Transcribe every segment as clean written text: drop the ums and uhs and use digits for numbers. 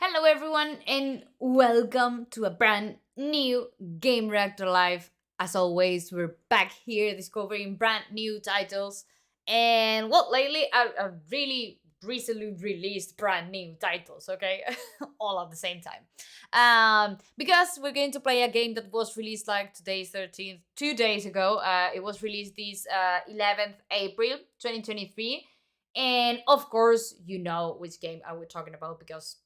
Hello everyone and welcome to a brand new Game Reactor Live. As always, we're back here discovering brand new titles. And well, lately I really recently released brand new titles, okay? All at the same time. Because we're going to play a game that was released like today's 13th, 2 days ago. It was released this 11th April 2023. And of course, you know which game I was talking about because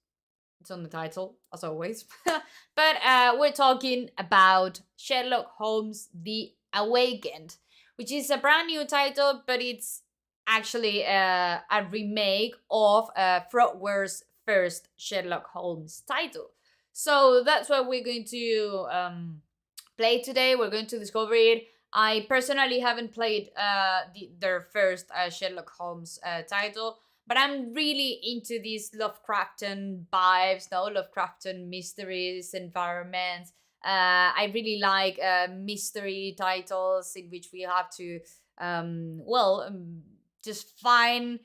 it's on the title, as always. But we're talking about Sherlock Holmes The Awakened, which is a brand new title, but it's actually a remake of Frogwares' first Sherlock Holmes title. So that's what we're going to play today. We're going to discover it. I personally haven't played their first Sherlock Holmes title, but I'm really into these Lovecraftian vibes, no Lovecraftian mysteries, environments. I really like mystery titles in which we have to, just find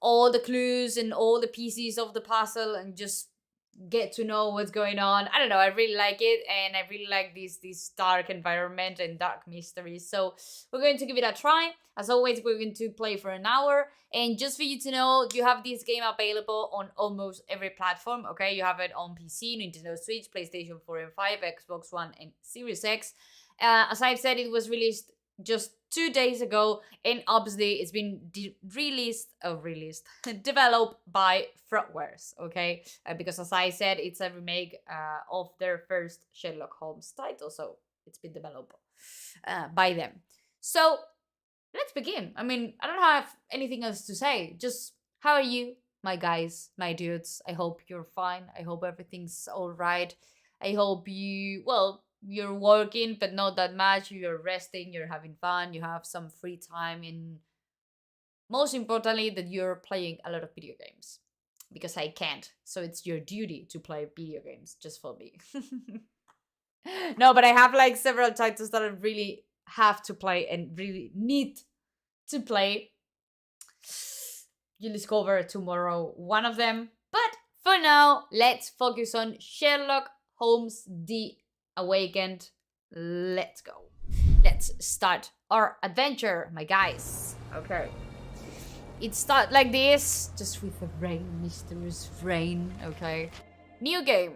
all the clues and all the pieces of the puzzle and just get to know what's going on. I don't know, I really like it, and I really like this dark environment and dark mysteries. So we're going to give it a try. As always, we're going to play for an hour, and just for you to know, you have this game available on almost every platform. Okay, you have it on PC, Nintendo Switch, PlayStation 4 and 5, Xbox One and Series X. As I've said, it was released just 2 days ago, and obviously it's been developed by Frogwares, okay? Because as I said, it's a remake of their first Sherlock Holmes title, so it's been developed by them. So let's begin. I mean, I don't have anything else to say. Just how are you, my guys, my dudes? I hope you're fine. I hope everything's all right. I hope you're working, but not that much. You're resting, you're having fun, you have some free time, and most importantly, that you're playing a lot of video games. Because I can't, so it's your duty to play video games just for me. No, but I have like several titles that I really have to play and really need to play. You'll discover tomorrow one of them. But for now, let's focus on Sherlock Holmes The Awakened. Let's go. Let's start our adventure, my guys. Okay. It starts like this, just with the rain, mysterious rain, okay? New game.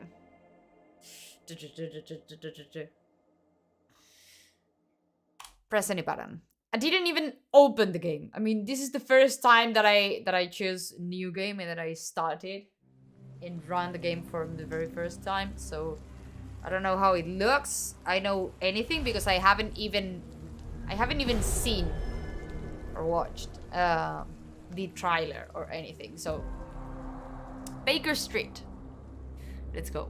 Press any button. I didn't even open the game. I mean, this is the first time that I choose new game and that I started and run the game for the very first time. So I don't know how it looks. I know anything because I haven't even seen or watched the trailer or anything. So Baker Street. Let's go.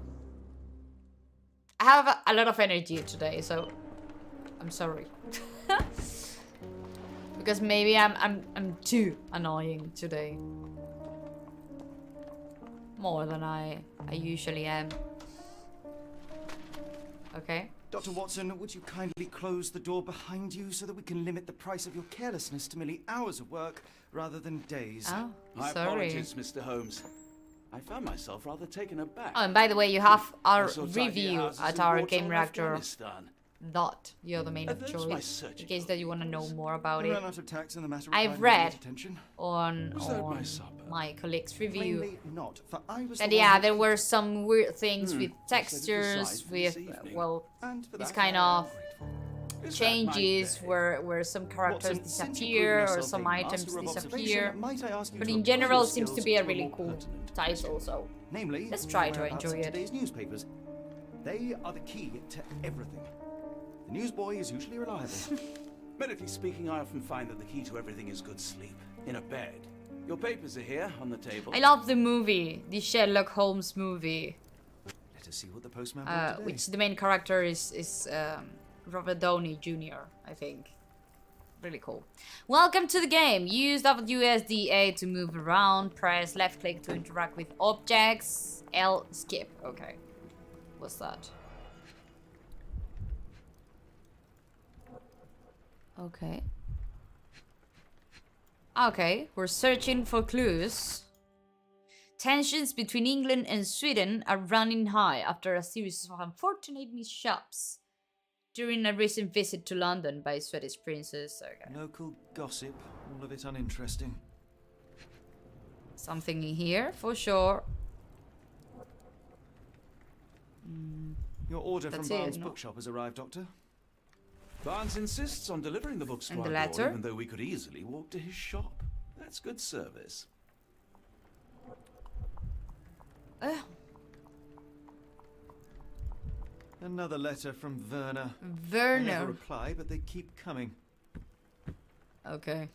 I have a lot of energy today, so I'm sorry. Because maybe I'm too annoying today. More than I usually am. Okay. Dr. Watson, would you kindly close the door behind you so that we can limit the price of your carelessness to merely hours of work rather than days? Oh, My sorry. apologies, Mr. Holmes. I found myself rather taken aback. Oh, and by the way, you have our I saw tiny review houses at in our war-torn Game Reactor. Afghanistan. Dot. You're the main Are of those my choice. In searching case that you want to know holidays? more about We it. ran out of tax in the matter of I've finding read immediate attention. on Was that my supper? my colleague's review. Plainly not, for I was And the one yeah, who there picked were it. some weird things with Looks like it textures, decides for with this evening. And for this that, kind I am of grateful. Is that my changes bed? where some characters Watson, since you've disappear proven or yourself some a items master of disappear. observation, might I ask you But to in apply general, your seems to skills be a to really more cool pertinent title. business? So Namely, let's the try to whereabouts enjoy of it. Today's newspapers. They are the key to everything. The newsboy is usually reliable. Medically speaking, I often find that the key to everything is good sleep. In a bed. Your papers are here on the table. I love the movie, the Sherlock Holmes movie, Let us see what the postman brought today. which the main character is Robert Downey Jr. I think. Really cool. Welcome to the game. Use WSDA to move around. Press left click to interact with objects. L skip. Okay. What's that? Okay. Okay, we're searching for clues. Tensions between England and Sweden are running high after a series of unfortunate mishaps during a recent visit to London by Swedish princes. Okay. Local gossip, all of it uninteresting. Something in here, for sure. Your order That's from it, Barnes' no? bookshop has arrived, Doctor. Barnes insists on delivering the books to And our the door, letter? even though we could easily walk to his shop. That's good service. Another letter from Werner. I never Werner. reply, but they keep coming. Okay.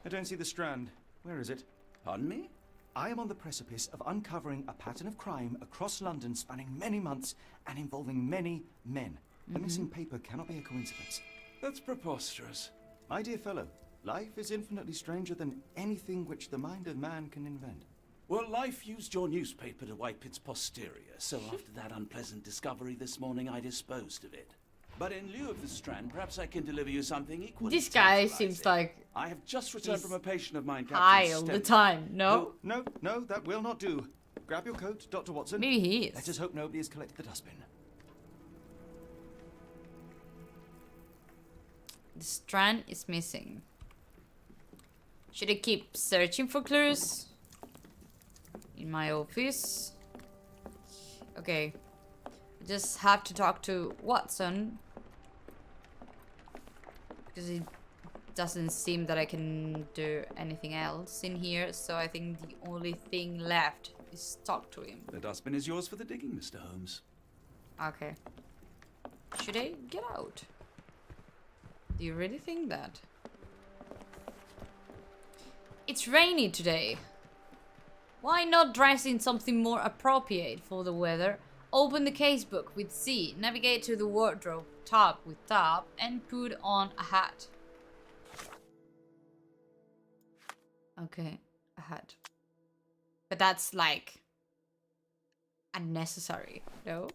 I don't see the Strand. Where is it? Pardon me? I am on the precipice of uncovering a pattern of crime across London spanning many months and involving many men. The missing paper cannot be a coincidence. That's preposterous. My dear fellow, life is infinitely stranger than anything which the mind of man can invent. Well, life used your newspaper to wipe its posterior, so after that unpleasant discovery this morning, I disposed of it. But in lieu of the Strand, perhaps I can deliver you something equally This guy tantalizing. seems like I have just returned he's from a patient of mine, high Captain all the Stent. time. No? No, that will not do. Grab your coat, Dr. Watson. Maybe he Let us is. hope nobody has collected the dustbin. The Strand is missing. Should I keep searching for clues? In my office? Okay. I just have to talk to Watson. Because it doesn't seem that I can do anything else in here. So I think the only thing left is talk to him. The dustbin is yours for the digging, Mr. Holmes. Okay. Should I get out? Do you really think that? It's rainy today. Why not dress in something more appropriate for the weather? Open the casebook with C, navigate to the wardrobe tab with tab, and put on a hat. Okay, a hat. But that's like unnecessary, no?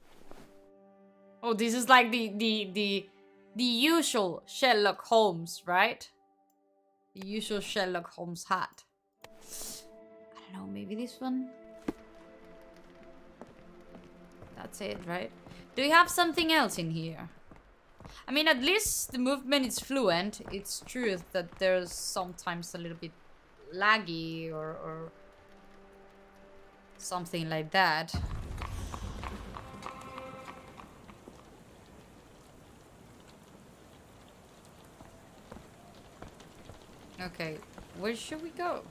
Oh, this is like the usual Sherlock Holmes, right? The usual Sherlock Holmes hat. I don't know, maybe this one? That's it, right? Do you have something else in here? I mean, at least the movement is fluent. It's true that there's sometimes a little bit laggy or something like that. Okay, where should we go?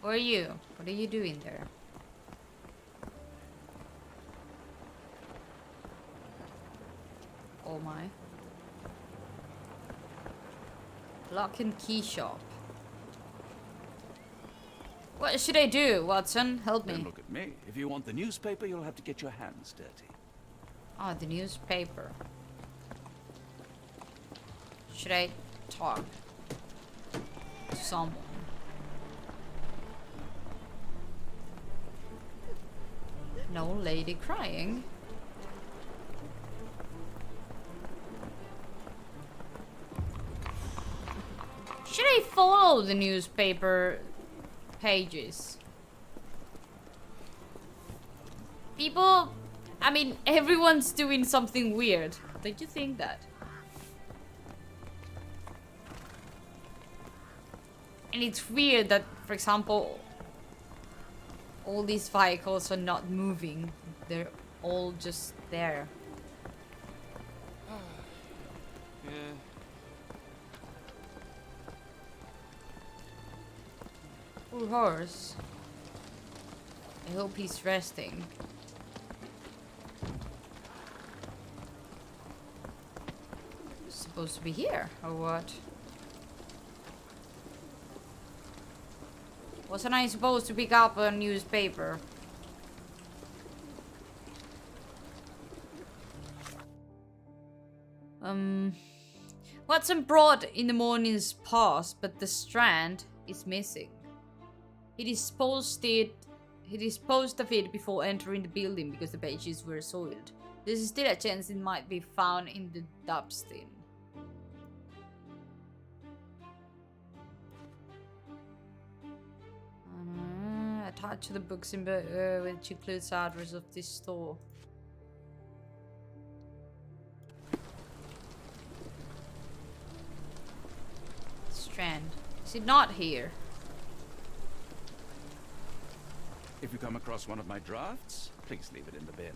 Where are you? What are you doing there? Oh my. Lock and key shop. What should I do, Watson? Help me. Don't look at me. If you want the newspaper, you'll have to get your hands dirty. Oh, the newspaper. Should I talk to someone? No lady crying. Should I follow the newspaper pages? People, I mean, everyone's doing something weird. Don't you think that? And it's weird that, for example, all these vehicles are not moving. They're all just there. Yeah. Poor horse. I hope he's resting. Supposed to be here, or what? Wasn't I supposed to pick up a newspaper? Watson brought in the morning's past, but the Strand is missing. He disposed it He disposed of it before entering the building because the pages were soiled. There's still a chance it might be found in the dustbin. Attached to the books in which includes the address of this store. Strand. Is it not here? If you come across one of my drafts, please leave it in the bin.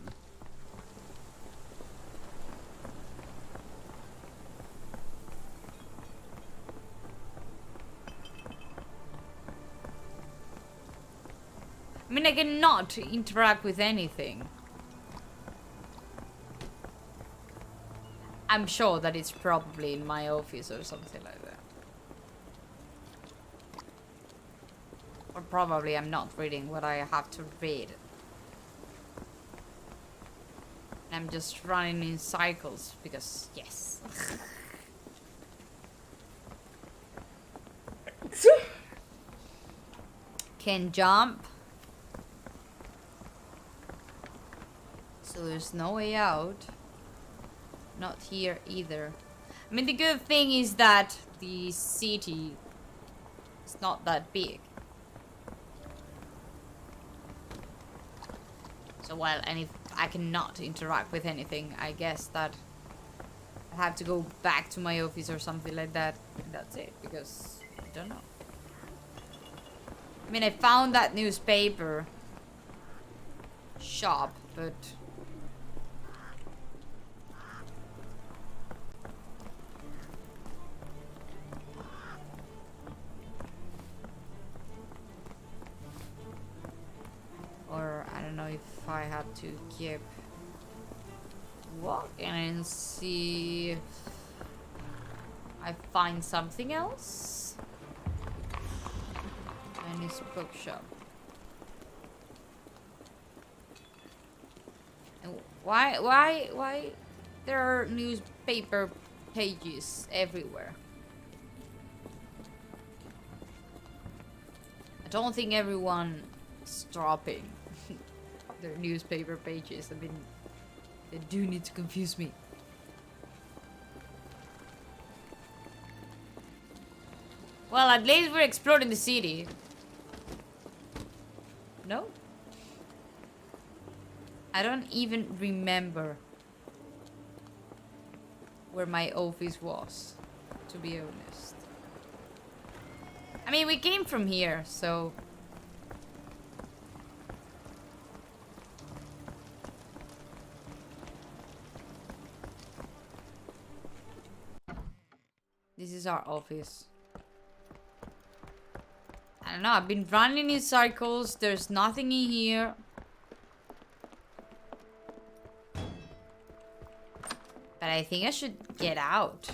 I mean, I cannot interact with anything. I'm sure that it's probably in my office or something like that. Or probably I'm not reading what I have to read. I'm just running in cycles because, yes. Can jump. So there's no way out. Not here either. I mean, the good thing is that the city is not that big. So while if I cannot interact with anything, I guess that I have to go back to my office or something like that. And that's it, because I don't know. I mean, I found that newspaper shop, but or I don't know if I have to keep walking and see if I find something else. Chinese bookshop. And why there are newspaper pages everywhere? I don't think everyone is dropping their newspaper pages. I mean, they do need to confuse me. Well, at least we're exploring the city. No? I don't even remember where my office was, to be honest. I mean, we came from here, so... This is our office. I don't know, I've been running in circles. There's nothing in here. But I think I should get out.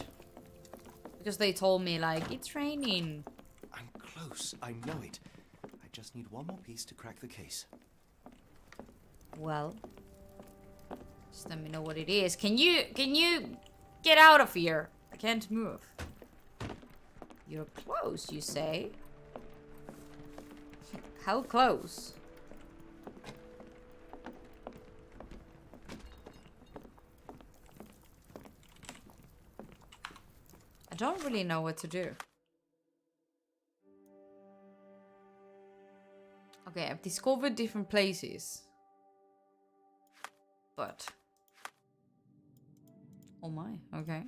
Because they told me, like, it's raining. I'm close, I know it. I just need one more piece to crack the case. Well, just let me know what it is. Can you get out of here? I can't move. You're close, you say? How close? I don't really know what to do. Okay, I've discovered different places. But... oh my, okay.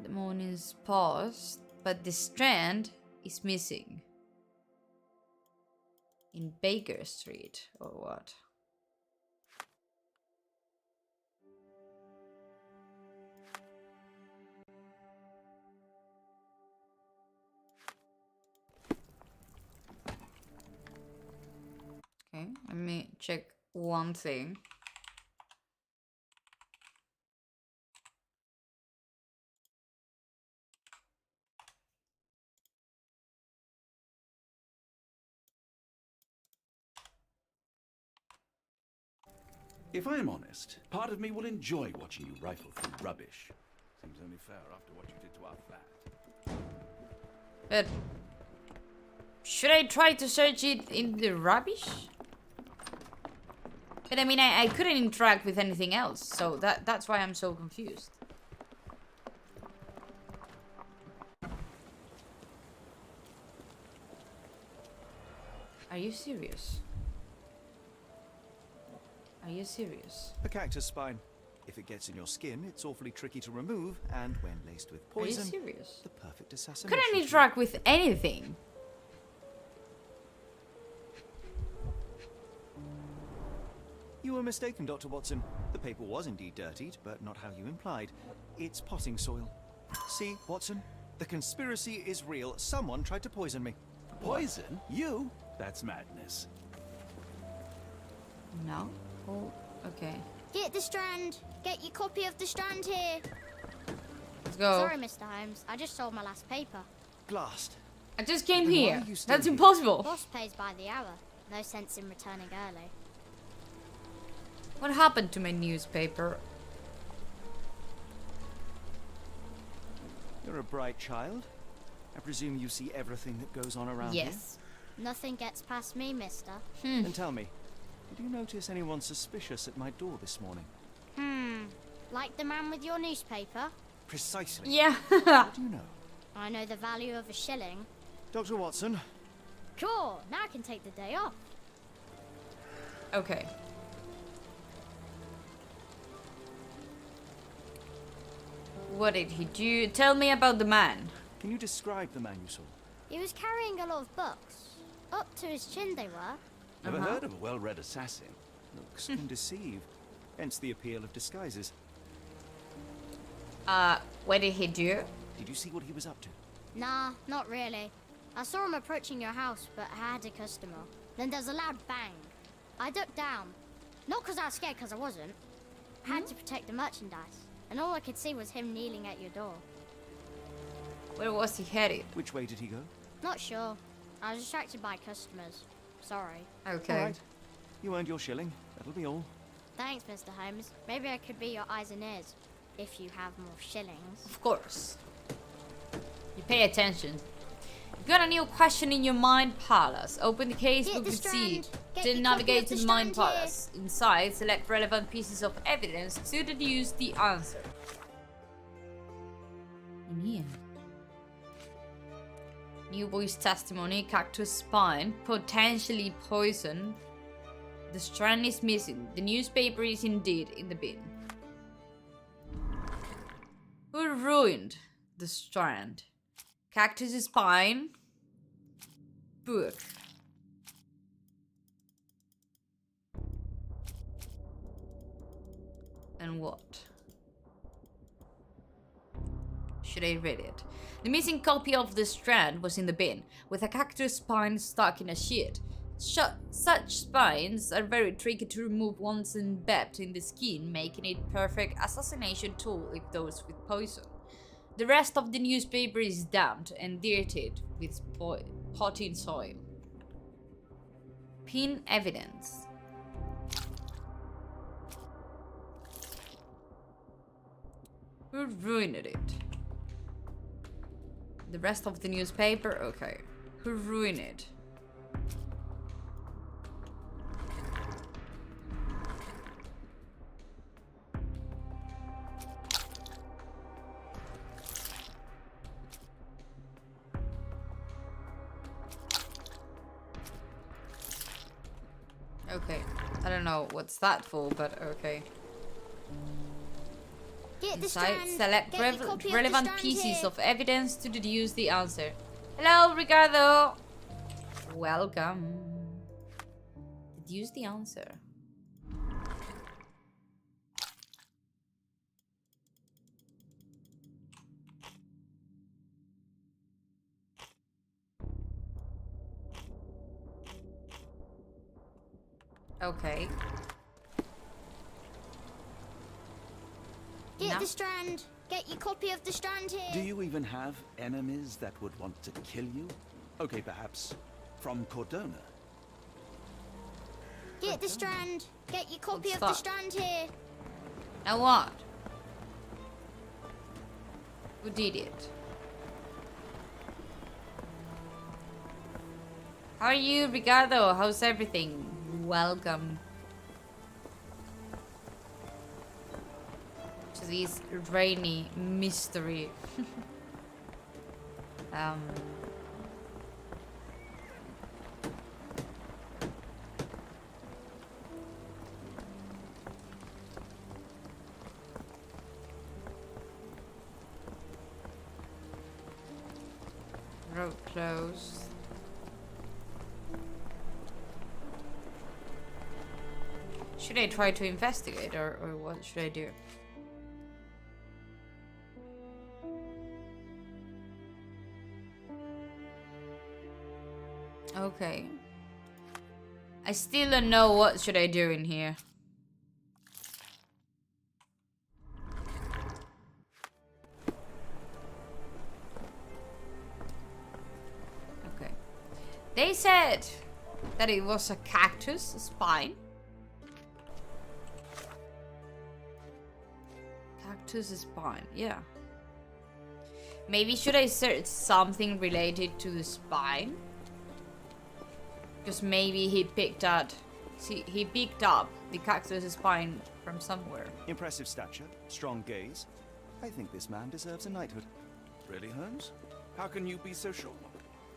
The morning's passed, but the Strand is missing. In Baker Street, or what? Okay, let me check one thing. If I am honest, part of me will enjoy watching you rifle through rubbish. Seems only fair after what you did to our flat. But Should I try to search it in the rubbish? But I mean, I couldn't interact with anything else, so that's why I'm so confused. Are you serious? Are you serious? A cactus spine. If it gets in your skin, it's awfully tricky to remove, and when laced with Are you poison, serious? the perfect assassination. Couldn't interact with anything. You were mistaken, Dr. Watson. The paper was indeed dirtied, but not how you implied. It's potting soil. See, Watson? The conspiracy is real. Someone tried to poison me. Poison? You? That's madness. No? Oh, okay. Get the Strand. Get your copy of the Strand here. Let's go. Sorry, Mr. Holmes. I just sold my last paper. Blast. I just came Then why here. are you still That's here? impossible. Boss pays by the hour. No sense in returning early. What happened to my newspaper? You're a bright child. I presume you see everything that goes on around Yes. Nothing gets past me, mister. here? Then tell me, did you notice anyone suspicious at my door this morning? Like the man with your newspaper? Precisely. Yeah. What do you know? I know the value of a shilling. Dr. Watson, Sure, now I can take the day off. Okay. What did he do? Tell me about the man. can you describe the man you saw? He was carrying a lot of books. Up to his chin they were. Never heard of a well-read assassin. Looks can deceive. Hence the appeal of disguises. What did he do? Did you see what he was up to? Nah, not really. I saw him approaching your house, but I had a customer. Then there's a loud bang. I ducked down. Not because I was scared, because I wasn't. I had to protect the merchandise. And all I could see was him kneeling at your door. Where was he headed? Which way did he go? Not sure. I was distracted by customers. Sorry. Okay. All right. You earned your shilling. That'll be all. Thanks, Mr. Holmes. Maybe I could be your eyes and ears. If you have more shillings. Of course. You pay attention. You got a new question in your mind palace. Open the case Get book the to see. Strand. Get Then your navigate copy to of the the mind Strand here. palace. Inside, select relevant pieces of evidence to deduce the answer. In here. New voice testimony, cactus spine, potentially poison. The strand is missing. The newspaper is indeed in the bin. Who ruined the strand? Cactus spine. Book. And what? Should I read it? The missing copy of the strand was in the bin, with a cactus spine stuck in a sheet. Such spines are very tricky to remove once embedded in the skin, making it perfect assassination tool if dosed with poison. The rest of the newspaper is damped and dirtied with potting soil. Pin evidence. Who ruined it? The rest of the newspaper? Okay. Who ruined it? Okay. I don't know what's that for, but okay. Get the Inside, Strand. select Get your copy of the relevant Strand pieces here. of evidence to deduce the answer. Hello, Ricardo. Welcome. Deduce the answer. Okay. Get No. the Strand. Get your copy of the Strand here. Do you even have enemies that would want to kill you? Okay, perhaps from Cordona. Get the Strand. Get your copy What's of the that? Strand here. Now what? Who did it? How are you, Ricardo? How's everything? Welcome to this rainy mystery. Road closed. Should I try to investigate or what should I do? Okay. I still don't know what should I do in here. Okay. They said that it was a cactus spine. Cactus spine, yeah. Maybe should I search something related to the spine? Because maybe he picked up the cactus spine from somewhere. Impressive stature, strong gaze. I think this man deserves a knighthood. Really, Holmes? How can you be so sure?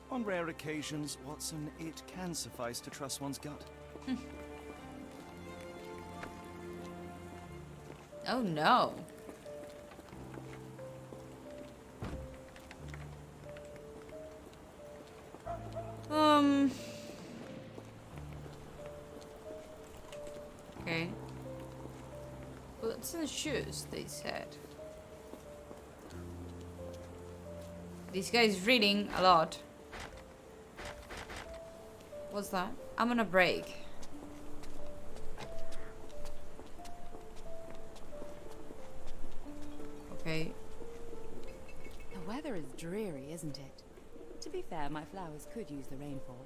On rare occasions, Watson, it can suffice to trust one's gut. Oh no. Okay. Boots and shoes, they said. This guy is reading a lot. What's that? I'm on a break. Okay. The weather is dreary, isn't it? To be fair, my flowers could use the rainfall.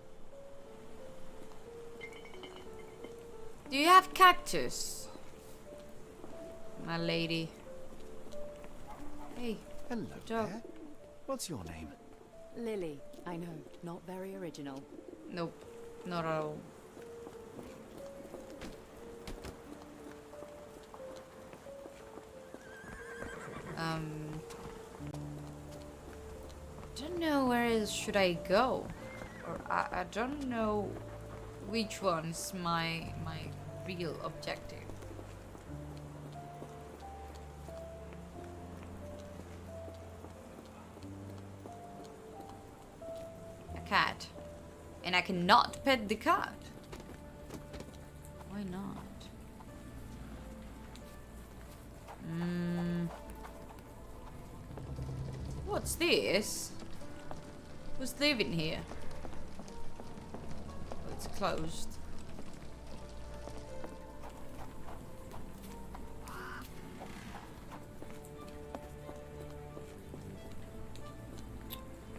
Do you have cactus? My lady. Hey. Hello Dog. there. What's your name? Lily, I know, not very original. Nope. Not at all. Don't know where else should I go, or I don't know which one is my real objective. A cat, and I cannot pet the cat. Why not? What's this? Who's living here? Oh, it's closed.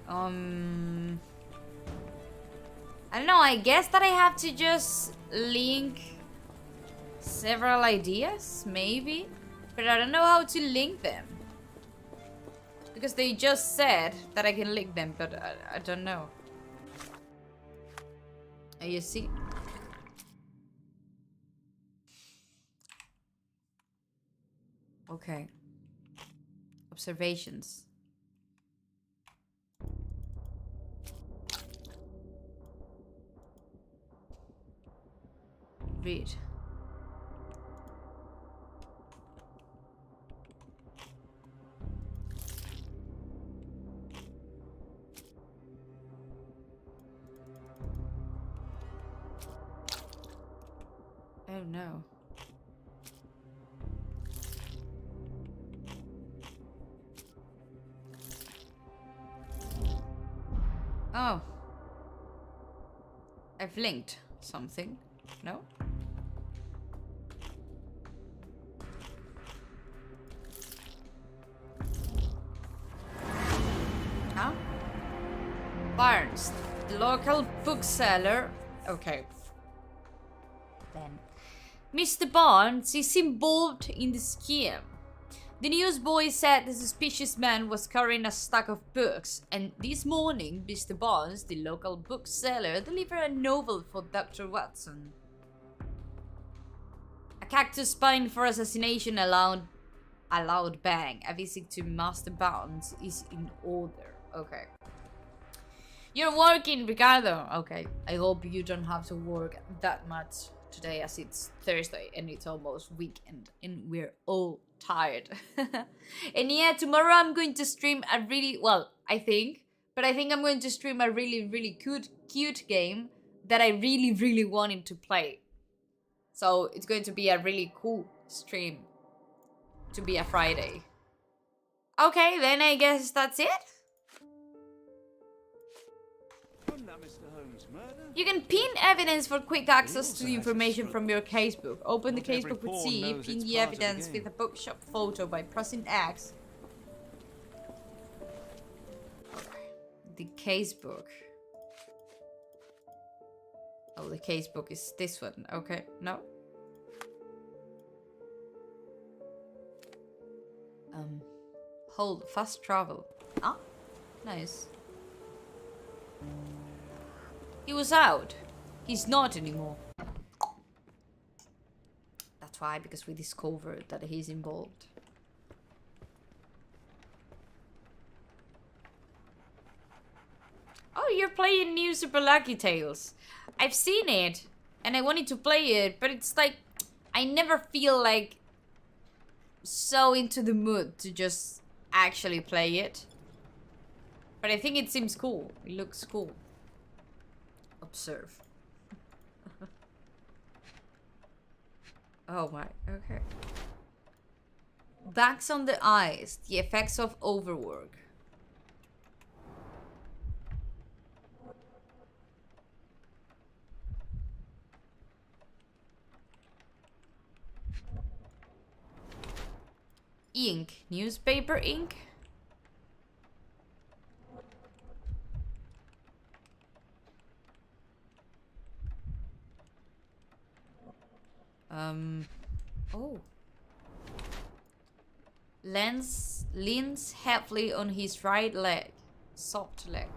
I don't know, I guess that I have to just link several ideas, maybe? But I don't know how to link them. Because they just said that I can link them, but I don't know. You see? Okay. Observations. Read. Oh no. Oh. I've linked something. No? Huh? Barnes, the local bookseller. Okay. Then. Mr. Barnes is involved in the scheme. The newsboy said the suspicious man was carrying a stack of books, and this morning Mr. Barnes, the local bookseller, delivered a novel for Dr. Watson. A cactus pine for assassination allowed bang. A visit to Master Barnes is in order. Okay. You're working, Ricardo. Okay. I hope you don't have to work that much today, as it's Thursday and it's almost weekend and we're all tired. And yeah, tomorrow I'm going to stream a really, well, I think I'm going to stream a really cute game that I really wanted to play. So it's going to be a really cool stream to be a Friday. Okay, then I guess that's it. Wasn't that Mr. Holmes' murder? You can pin evidence for quick access to the information from your casebook. Open the casebook with C, pin the evidence with a bookshop photo by pressing X. The casebook. Oh, the casebook is this one. Okay, no. Hold fast travel. Ah, nice. He was out. He's not anymore. That's why, because we discovered that he's involved. Oh, you're playing new Super Lucky Tales. I've seen it, and I wanted to play it, but it's like, I never feel like so into the mood to just actually play it. But I think it seems cool. It looks cool. Observe. Oh my, okay. Bags on the eyes, the effects of overwork. Ink, newspaper ink. Oh. Lens leans heavily on his right leg. Soft leg.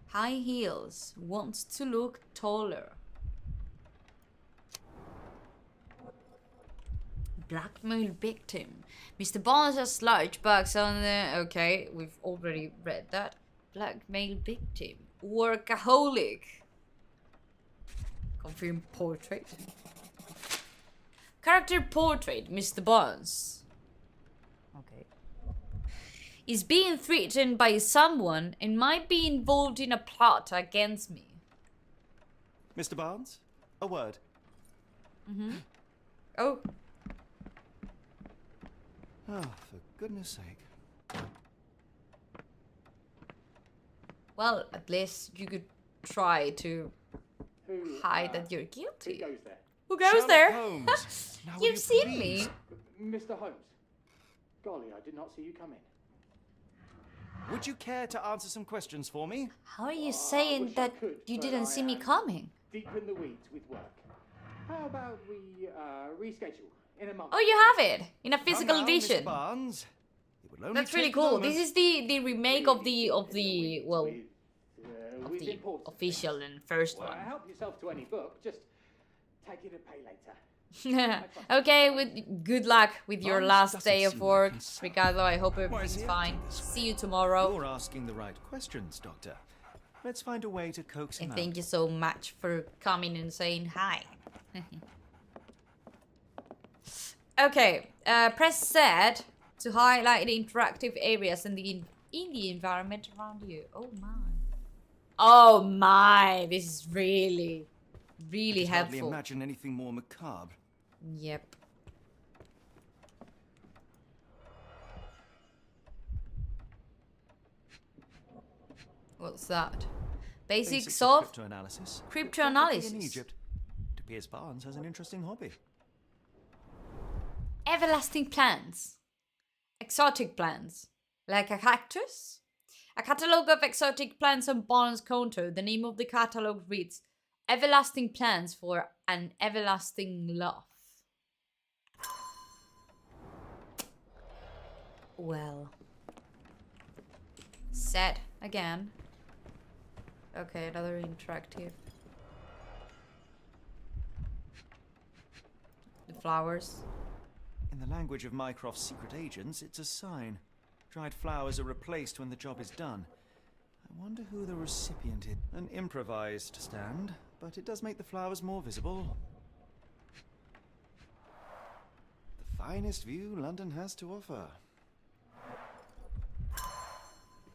High heels. Wants to look taller. Blackmail victim. Mr. Barnes has large bags on the... Okay, we've already read that. Blackmail victim. Workaholic. Confirm portrait. Character portrait, Mr. Barnes. Okay. Is being threatened by someone and might be involved in a plot against me. Mr. Barnes, a word. Oh. Oh, for goodness sake. Well, at least you could try to hide that you're guilty. Who goes Sherlock there? Holmes. Now will You've you seen please? me. Mr. Holmes. Golly, I did not see you come in. Would you care to answer some questions for me? How are you saying wish I that could, you but didn't I see me am coming? Deep in the weeds with work. How about we reschedule in a month? Oh, you have it in a Come physical now, edition. Mr. Barnes. It will only That's really take a cool. moment. This is the remake of the well of With the important official things. and first Well, one. help yourself to any book. Just take it and pay later. Okay, with good luck with your Barnes last doesn't day of seem work, concerned. Ricardo. I hope Why is everything's he fine. acting this way? See you tomorrow. You're asking the right questions, Doctor. Let's find a way to coax him And out. thank you so much for coming and saying hi. Okay, press Z to highlight the interactive areas in the environment around you. Oh my. Oh my, this is really I can hardly helpful. imagine anything more macabre. Yep. What's that? Basics of cryptoanalysis. cryptoanalysis. In Egypt. It appears Barnes has an interesting hobby. Everlasting plants. Exotic plants. Like a cactus? A catalogue of exotic plants on Barnes' counter. The name of the catalogue reads Everlasting Plants for an Everlasting Love. well. Set again. Okay, another interactive. The flowers. In the language of Mycroft's secret agents, it's a sign. Dried flowers are replaced when the job is done. I wonder who the recipient is. An improvised stand, but it does make the flowers more visible. The finest view London has to offer.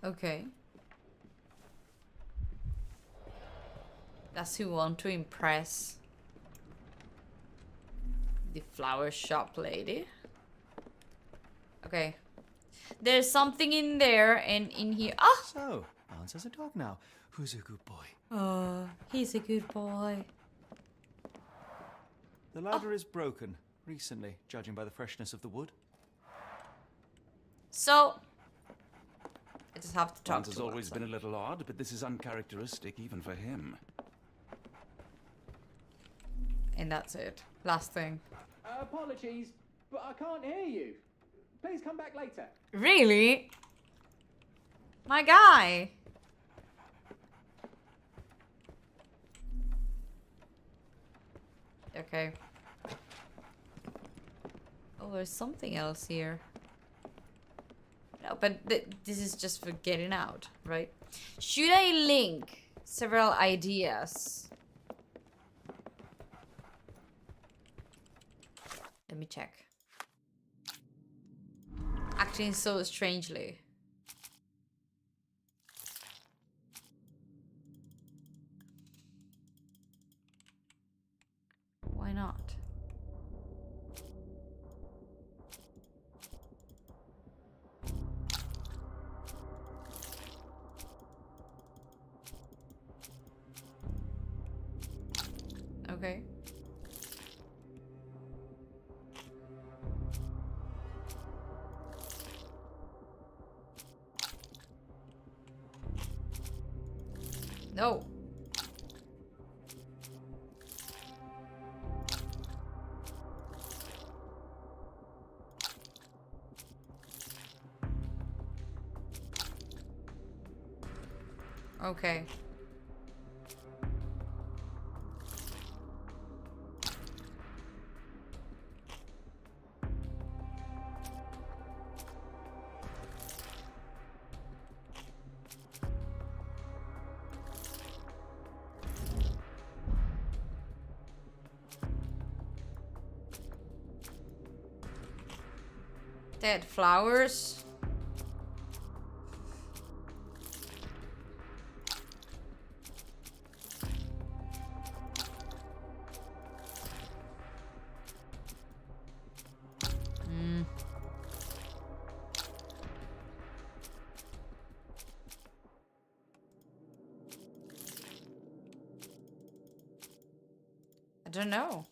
Okay. Does he want to impress the flower shop lady? Okay. There's something in there and in here. Ah! So, Barnes has a dog now. Who's a good boy? Oh, he's a good boy. The ladder is broken recently, judging by the freshness of the wood. So, I just have to talk Barnes to has always Watson. been a little odd, but this is uncharacteristic even for him. And that's it. Last thing. Apologies, but I can't hear you. Please come back later. Really? My guy. Okay. Oh, there's something else here. No, but this is just for getting out, right? Should I link several ideas? Let me check. Acting so strangely. Why not? Okay. No. Okay. Dead flowers. I don't know.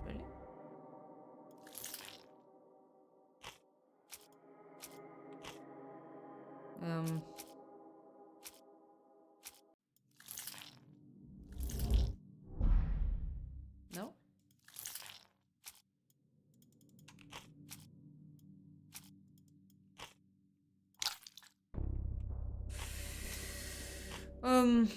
Really? No. Um.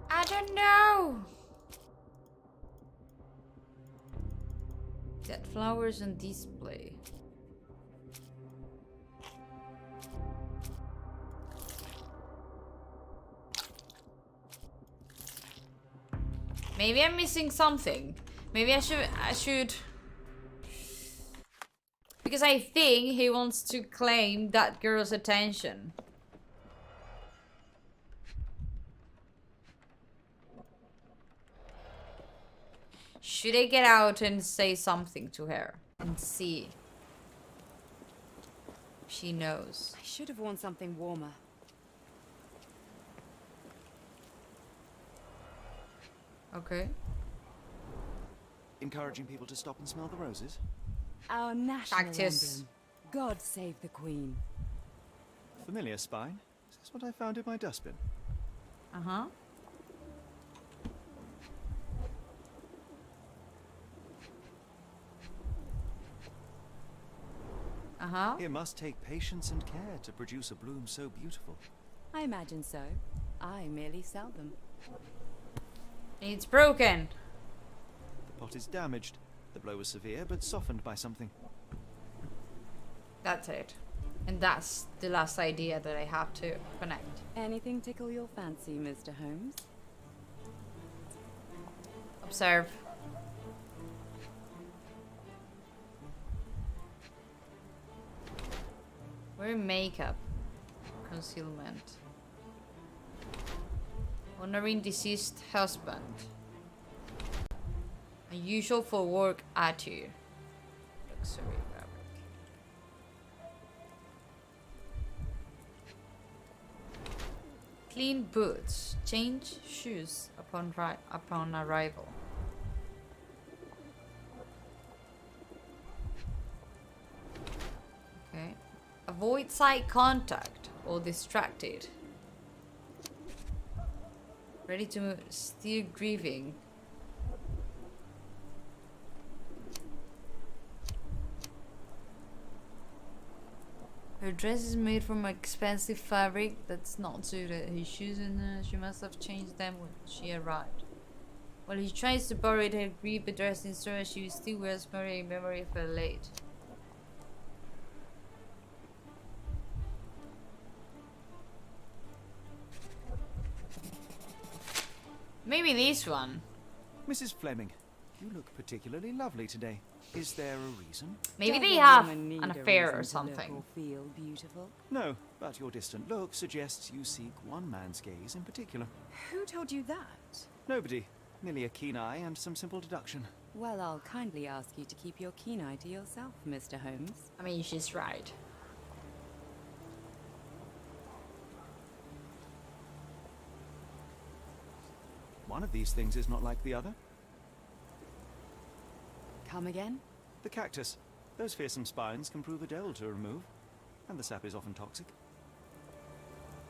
I don't know. Dead flowers on display. Maybe I'm missing something. Maybe I should because I think he wants to claim that girl's attention. Should I get out and say something to her and see if she knows? I should have worn something warmer. Okay. Encouraging people to stop and smell the roses? Our national Cactus. emblem. God save the Queen. Familiar spine? Is this what I found in my dustbin? Uh-huh. Uh-huh. It must take patience and care to produce a bloom so beautiful. I imagine so. I merely sell them. It's broken. The pot is damaged. The blow was severe, but softened by something. That's it. And that's the last idea that I have to connect. Anything tickle your fancy, Mr. Holmes? Observe. Wear makeup. Concealment. Honoring deceased husband. Unusual for work attire. Luxury fabric. Clean boots. Change shoes upon arrival. Okay. Avoid side contact or distracted. Ready to move. Still grieving. Her dress is made from expensive fabric that's not suited. His shoes and she must have changed them when she arrived. While he tries to borrow her grief dress in storage, she still wears Mary in memory of her late. Maybe this one. Mrs. Fleming, you look particularly lovely today. Is there a reason? Maybe they Does a have woman need an a affair or reason to look something. or feel beautiful? No, but your distant look suggests you seek one man's gaze in particular. Who told you that? Nobody. Merely a keen eye and some simple deduction. Well, I'll kindly ask you to keep your keen eye to yourself, Mr. Holmes. I mean, she's right. One of these things is not like the other. Come again? The cactus. Those fearsome spines can prove a devil to remove, and the sap is often toxic.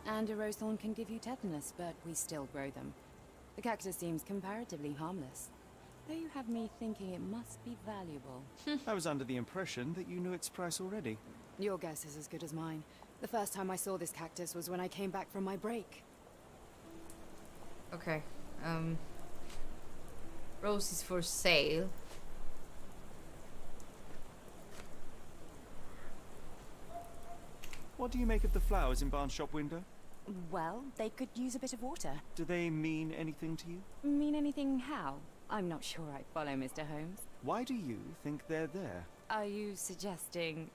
And a rose thorn can give you tetanus, but we still grow them. The cactus seems comparatively harmless, though you have me thinking it must be valuable. I was under the impression that you knew its price already. Your guess is as good as mine. The first time I saw this cactus was when I came back from my break. Okay. Rose is for sale. What do you make of the flowers in Barnes' shop window? Well, they could use a bit of water. Do they mean anything to you? Mean anything how? I'm not sure I follow, Mr. Holmes. Why do you think they're there? Are you suggesting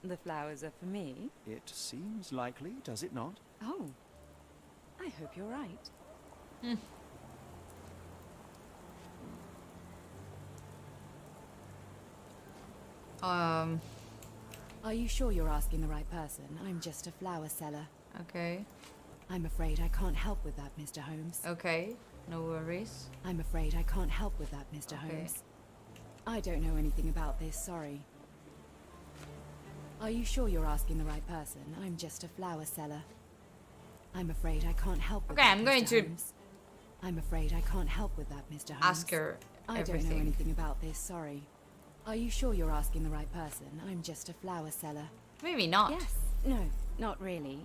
the flowers are for me? It seems likely, does it not? Oh, I hope you're right. Are you sure you're asking the right person? I'm just a flower seller. Okay. I'm afraid I can't help with that, Mr. Holmes. Okay. No worries. I'm afraid I can't help with that, Mr. Okay. Holmes. I don't know anything about this, sorry. Are you sure you're asking the right person? I'm just a flower seller. I'm afraid I can't help with Okay, that, I'm going Mr. to Holmes. I'm afraid I can't help with that, Mr. Holmes. Ask her I don't know everything. anything about this, sorry. Are you sure you're asking the right person? I'm just a flower seller. Maybe not. Yes. No, not really.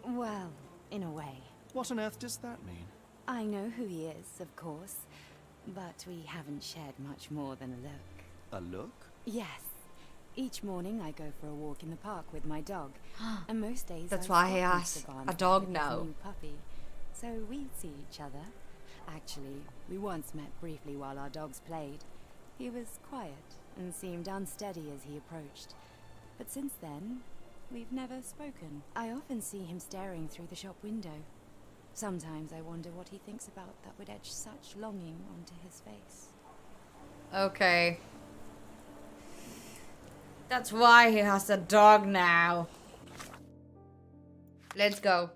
Well, in a way. What on earth does that mean? I know who he is, of course, but we haven't shared much more than a look. A look? Yes. Each morning I go for a walk in the park with my dog, and most days That's I why stop he at has Mr. Barnes a to dog pick up now. a new puppy, so we see each other. Actually, we once met briefly while our dogs played. He was quiet and seemed unsteady as he approached, but since then, we've never spoken. I often see him staring through the shop window. Sometimes I wonder what he thinks about that would etch such longing onto his face. Okay. That's why he has a dog now. Let's go.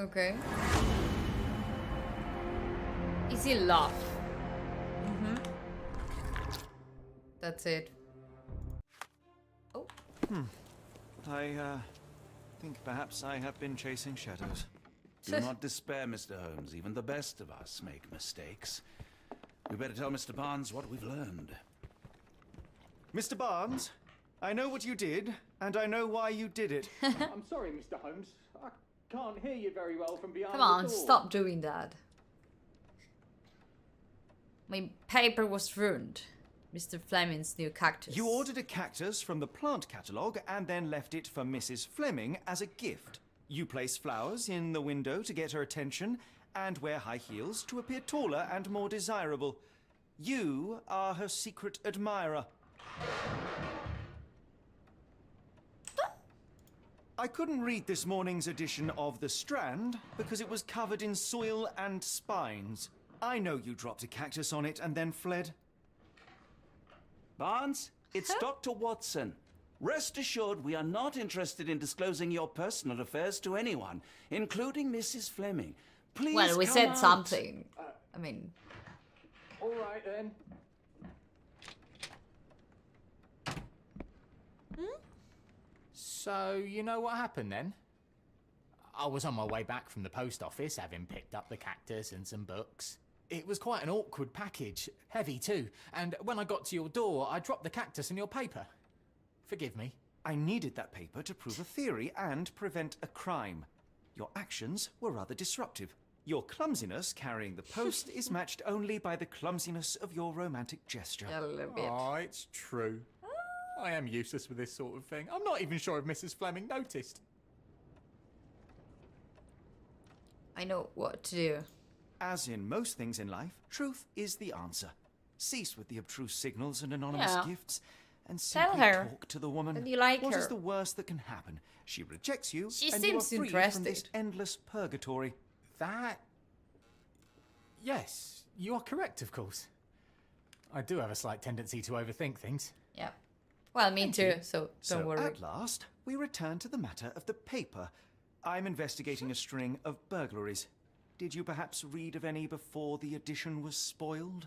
Okay. Easy laugh. That's it. Oh. I think perhaps I have been chasing shadows. Do not despair, Mr. Holmes. Even the best of us make mistakes. We better tell Mr. Barnes what we've learned. Mr. Barnes, I know what you did, and I know why you did it. I'm sorry, Mr. Holmes. I can't hear you very well from behind Come the on, door. stop doing that. My paper was ruined. Mr. Fleming's new cactus. You ordered a cactus from the plant catalogue and then left it for Mrs. Fleming as a gift. You place flowers in the window to get her attention and wear high heels to appear taller and more desirable. You are her secret admirer. I couldn't read this morning's edition of The Strand because it was covered in soil and spines. I know you dropped a cactus on it and then fled. Barnes, it's Dr. Watson. Rest assured, we are not interested in disclosing your personal affairs to anyone, including Mrs. Fleming. Please Well, we come said out. something. I mean, All right, then. So, you know what happened then? I was on my way back from the post office, having picked up the cactus and some books. It was quite an awkward package, heavy too, and when I got to your door, I dropped the cactus and your paper. Forgive me. I needed that paper to prove a theory and prevent a crime. Your actions were rather disruptive. Your clumsiness carrying the post is matched only by the clumsiness of your romantic gesture. a little bit. Oh, it's true. I am useless with this sort of thing. I'm not even sure if Mrs. Fleming noticed. I know what to do. As in most things in life, truth is the answer. Cease with the abstruse signals and anonymous Yeah. gifts, and Tell simply her talk to the woman. that you like What her. is the worst that can happen? She rejects you, She and you are seems free interested. from this endless purgatory. That... Yes, you are correct, of course. I do have a slight tendency to overthink things. Yeah. Well, me too, so don't worry. At last, we return to the matter of the paper. I'm investigating a string of burglaries. Did you perhaps read of any before the edition was spoiled?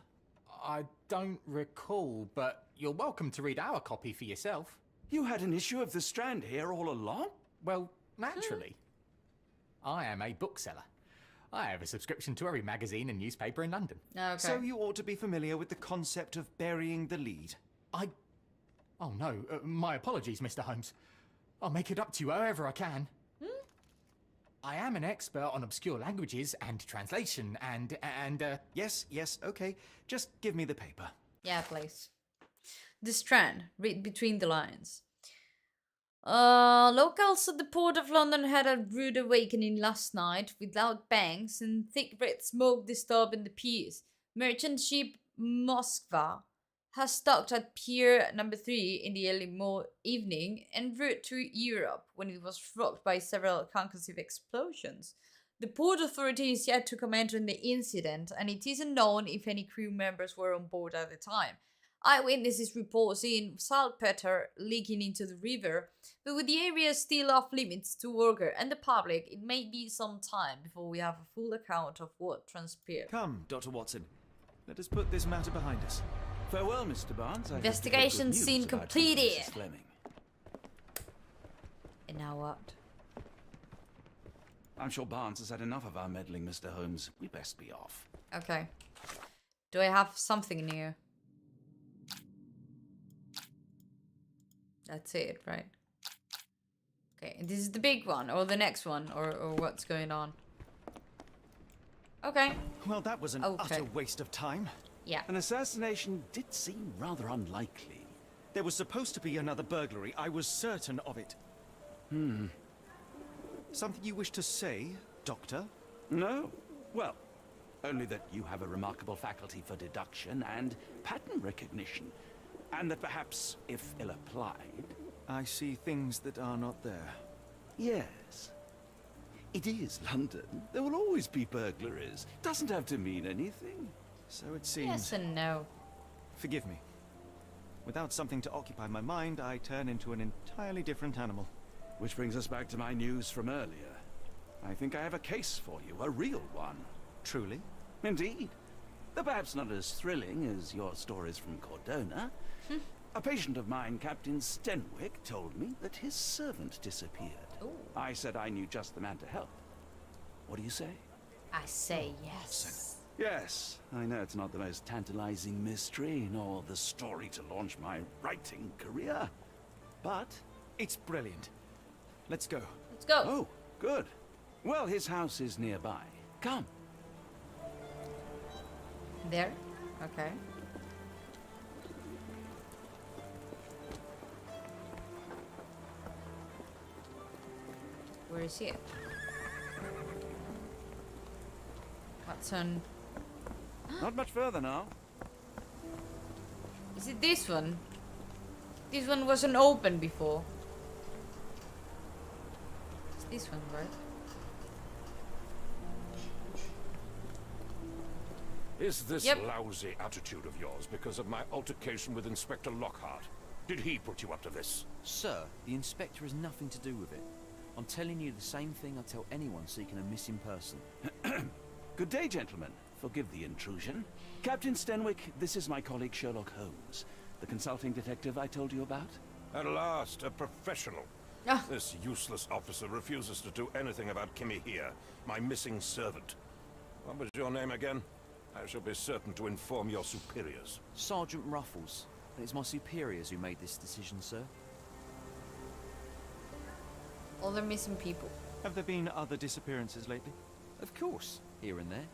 I don't recall, but you're welcome to read our copy for yourself. You had an issue of The Strand here all along? Well, naturally. I am a bookseller. I have a subscription to every magazine and newspaper in London. Okay. So you ought to be familiar with the concept of burying the lead. Oh no, my apologies, Mr. Holmes. I'll make it up to you however I can. I am an expert on obscure languages and translation and Yes, okay. Just give me the paper. Yeah, please. The Strand. Read between the lines. Locals at the Port of London had a rude awakening last night with loud bangs and thick red smoke disturbing the piers. Merchant ship Moskva has docked at Pier number 3 in the early evening en route to Europe when it was rocked by several concussive explosions. The port authority is yet to comment on the incident, and it isn't known if any crew members were on board at the time. Eyewitnesses report seeing saltpeter leaking into the river, but with the area still off limits to worker and the public, it may be some time before we have a full account of what transpired. Come, Dr. Watson. Let us put this matter behind us. Farewell, Mr. Barnes. I hope you get Investigation good news scene about completed. Mrs. Fleming. And now what? I'm sure Barnes has had enough of our meddling, Mr. Holmes. We best be off. Okay. Do I have something new? That's it, right? Okay, this is the big one, or the next one, or what's going on? Okay. Well, that was an utter waste of time. Yeah. An assassination did seem rather unlikely. There was supposed to be another burglary. I was certain of it. Something you wish to say, Doctor? No? Well, only that you have a remarkable faculty for deduction and pattern recognition. And that perhaps, if ill-applied... I see things that are not there. Yes. It is London. There will always be burglaries. Doesn't have to mean anything. So it seems. Yes and no. Forgive me. Without something to occupy my mind, I turn into an entirely different animal. Which brings us back to my news from earlier. I think I have a case for you, a real one. Truly? Indeed. Though perhaps not as thrilling as your stories from Cordona. A patient of mine, Captain Stenwick, told me that his servant disappeared. Ooh. I said I knew just the man to help. What do you say? I say yes. Yes, I know it's not the most tantalizing mystery, nor the story to launch my writing career. But... It's brilliant. Let's go. Let's go. oh, good. Well, his house is nearby. Come. There? Okay. Where is he? Watson. Not much further now. Is it this one? This one wasn't open before. It's this one, right? Is this Yep. lousy attitude of yours because of my altercation with Inspector Lockhart? Did he put you up to this? Sir, the inspector has nothing to do with it. I'm telling you the same thing I tell anyone seeking a missing person. Good day, gentlemen. Forgive the intrusion. Captain Stenwick, this is my colleague Sherlock Holmes, the consulting detective I told you about. At last, a professional. Ah. This useless officer refuses to do anything about Kimmy here, my missing servant. What was your name again? I shall be certain to inform your superiors. Sergeant Ruffles. And it's my superiors who made this decision, sir. All the missing people. Have there been other disappearances lately? Of course, here and there.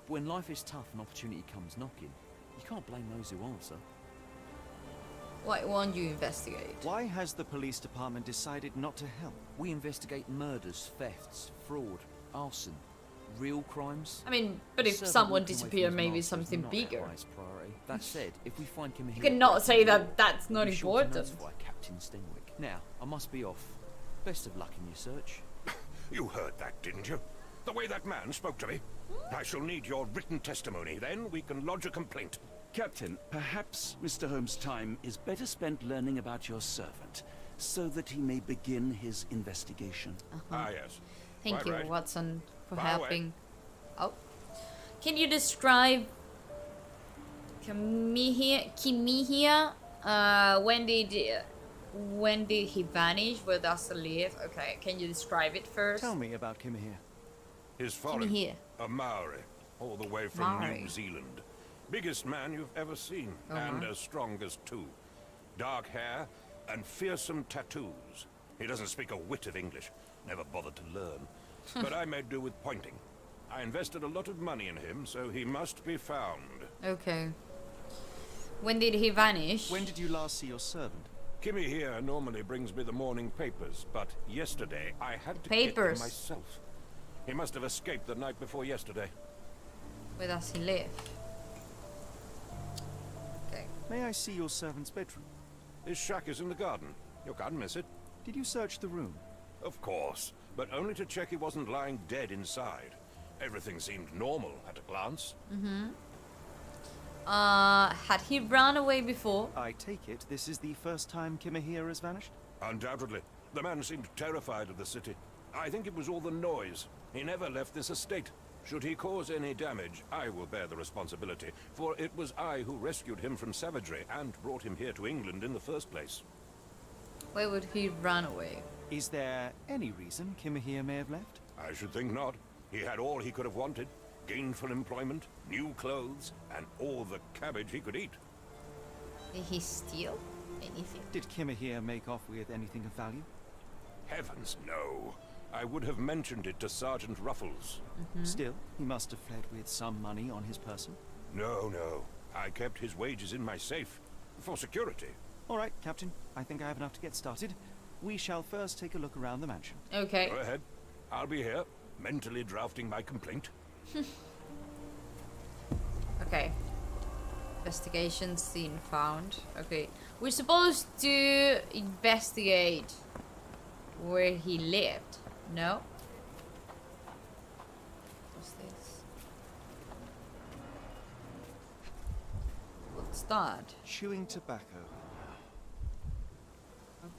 But when life is tough and opportunity comes knocking, you can't blame those who answer. Why won't you investigate? Why has the police department decided not to help? We investigate murders, thefts, fraud, arson, real crimes. I mean, but if Servant someone walking away from disappeared, his maybe master is something not our bigger. highest priority. That said, if we find Kimmy You here, cannot say that that's not be sure to important. notify Captain Stenwick. Now, I must be off. Best of luck in your search. You heard that, didn't you? The way that man spoke to me. I shall need your written testimony. Then we can lodge a complaint. Captain, perhaps Mr. Holmes' time is better spent learning about your servant, so that he may begin his investigation. Ah, yes. Thank Quite you, right. Watson, for Fire away. helping. Oh, can you describe Kimihia? When did he vanish? Where does he live? Okay, can you describe it first? Tell me about Kimmy here. His foreign, here. a Maori, all the way from Maori. New Zealand. Biggest man you've ever seen, and as strong as two. Dark hair and fearsome tattoos. He doesn't speak a whit of English, never bothered to learn. But I made do with pointing. I invested a lot of money in him, so he must be found. Okay. When did he vanish? When did you last see your servant? Kimmy here normally brings me the morning papers, but yesterday I had to Papers? get them myself. He must have escaped the night before yesterday. Where does he live? Okay. May I see your servant's bedroom? His shack is in the garden. You can't miss it. Did you search the room? Of course, but only to check he wasn't lying dead inside. Everything seemed normal at a glance. Had he run away before? I take it this is the first time Kimmy here has vanished? Undoubtedly. The man seemed terrified of the city. I think it was all the noise. He never left this estate. Should he cause any damage, I will bear the responsibility, for it was I who rescued him from savagery and brought him here to England in the first place. Where would he run away? Is there any reason Kimmy here may have left? I should think not. He had all he could have wanted. Gainful employment, new clothes, and all the cabbage he could eat. Did he steal anything? Did Kimmy here make off with anything of value? Heavens, no. I would have mentioned it to Sergeant Ruffles. Still, he must have fled with some money on his person. No, no. I kept his wages in my safe. For security. All right, Captain. I think I have enough to get started. We shall first take a look around the mansion. Okay. Go ahead. I'll be here, mentally drafting my complaint. Okay. Investigation scene found. Okay. We're supposed to investigate where he lived. No? What's this? What's that? Chewing tobacco.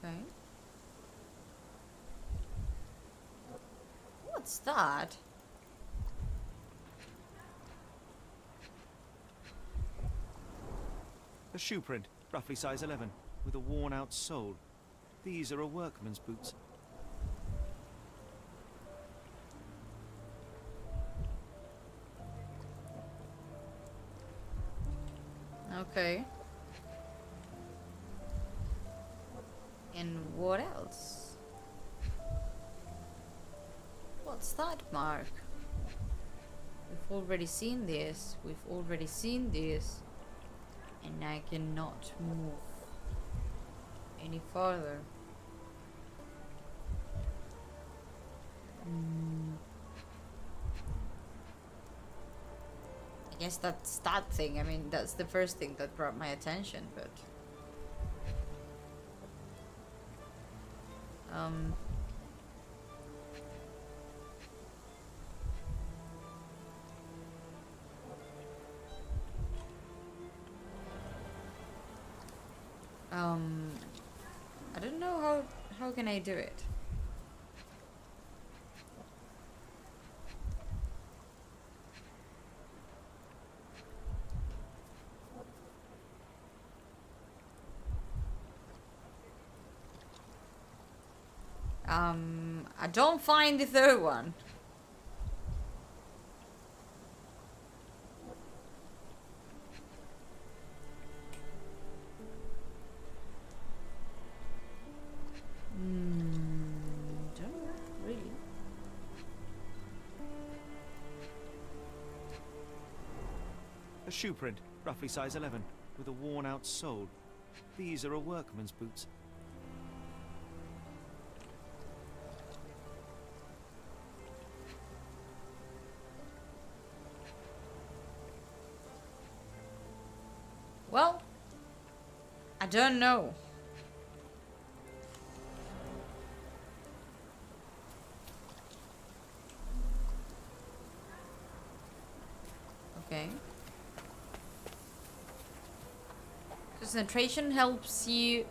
Okay. What's that? A shoe print, roughly size 11, with a worn-out sole. These are a workman's boots. Okay. And what else? What's that mark? We've already seen this. We've already seen this. And I cannot move any farther. I guess that's that thing. I mean, that's the first thing that brought my attention, but I don't know how can I do it? I don't find the third one. Don't know, really. A shoe print, roughly size 11, with a worn-out sole. These are a workman's boots. Well, I don't know. Okay. Concentration helps you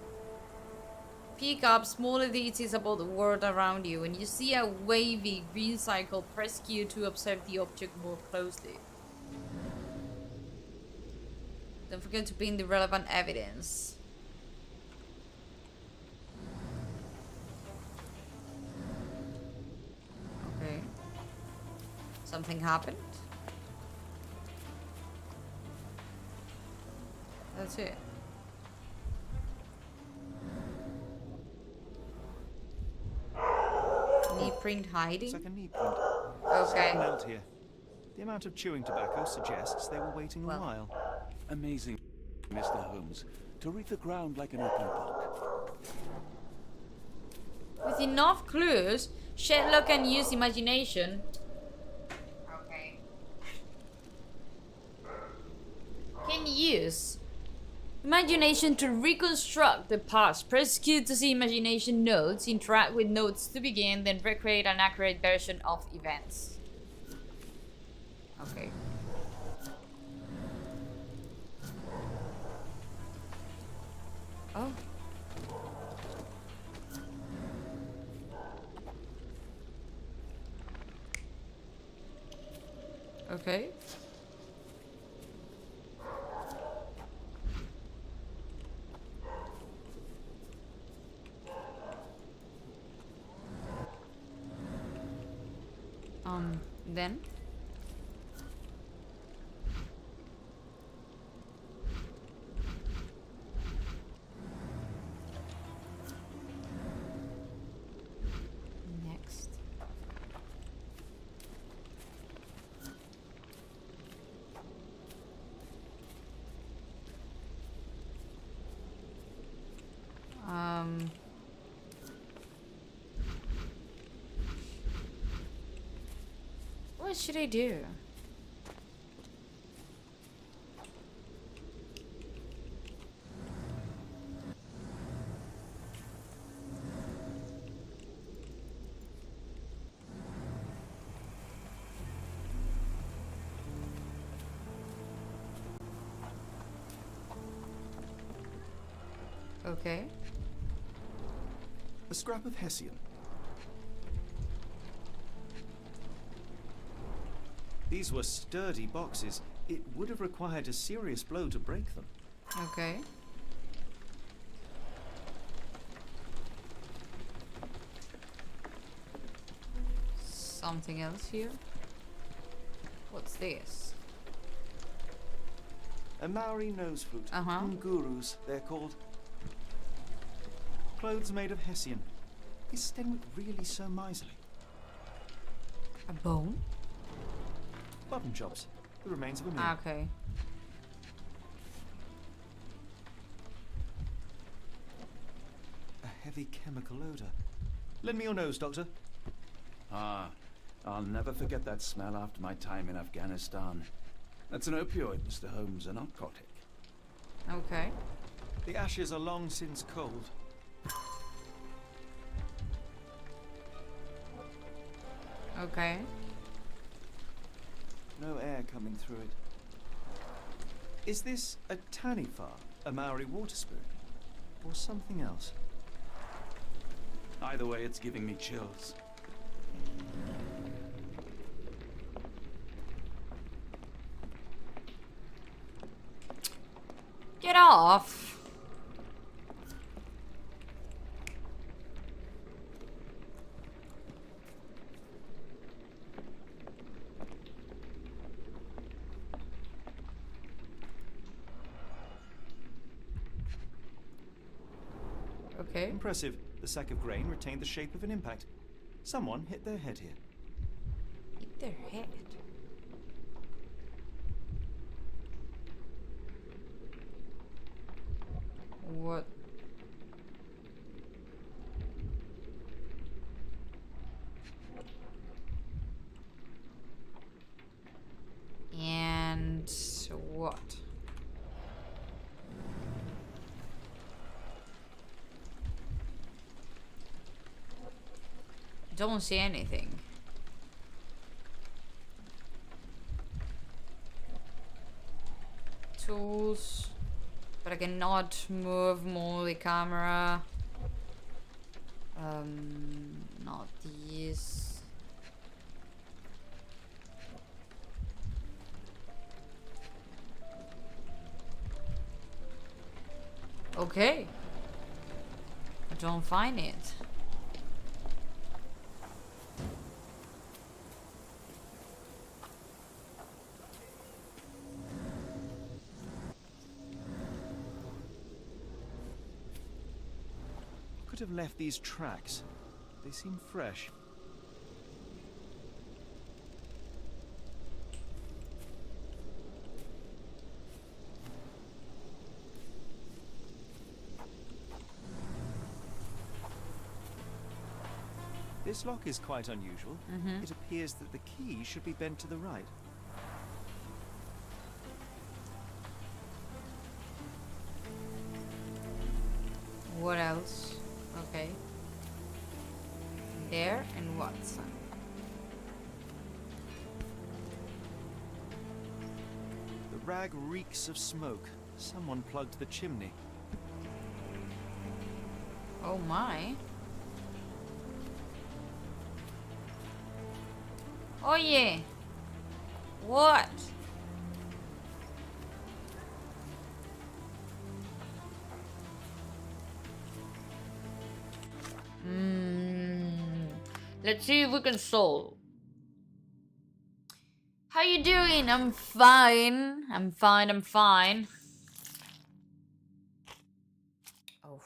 pick up smaller details about the world around you. When you see a wavy green cycle, press Q to observe the object more closely. Don't forget to pin the relevant evidence. Okay. Something happened. That's it. Knee print hiding? It's like a knee print. Okay. Something out here. The amount of chewing tobacco suggests they were waiting a while. Amazing, Mr. Holmes. To read the ground like an open book. With enough clues, Sherlock can use imagination. Okay. Can use imagination to reconstruct the past. Press Q to see imagination notes, interact with notes to begin, then recreate an accurate version of events. Okay. Oh. Okay. Then next. What should I do? Okay. A scrap of Hessian. These were sturdy boxes. It would have required a serious blow to break them. Okay. Something else here? What's this? A Maori nose flute. Uh-huh. Ngurus, they're called. Clothes made of hessian. Is Stenwick really so miserly? A bone? Button chops. The remains of a meal. Okay. A heavy chemical odor. Lend me your nose, Doctor. Ah, I'll never forget that smell after my time in Afghanistan. That's an opioid, Mr. Holmes, a narcotic. Okay. The ashes are long since cold. Okay. No air coming through it. Is this a Tanifar, a Maori water spirit? Or something else? Either way, it's giving me chills. Get off! Okay. Impressive. The sack of grain retained the shape of an impact. Someone hit their head here. Hit their head. What? And what? Don't see anything. Tools. But I cannot move the camera. Not these. Okay. I don't find it. Could have left these tracks. They seem fresh. This lock is quite unusual. It appears that the key should be bent to the right. What else? Okay. There and what? The rag reeks of smoke. Someone plugged the chimney. Oh my. Oh yeah. What? Let's see if we can solve. How you doing? I'm fine. I'm fine. I'm fine. Oh.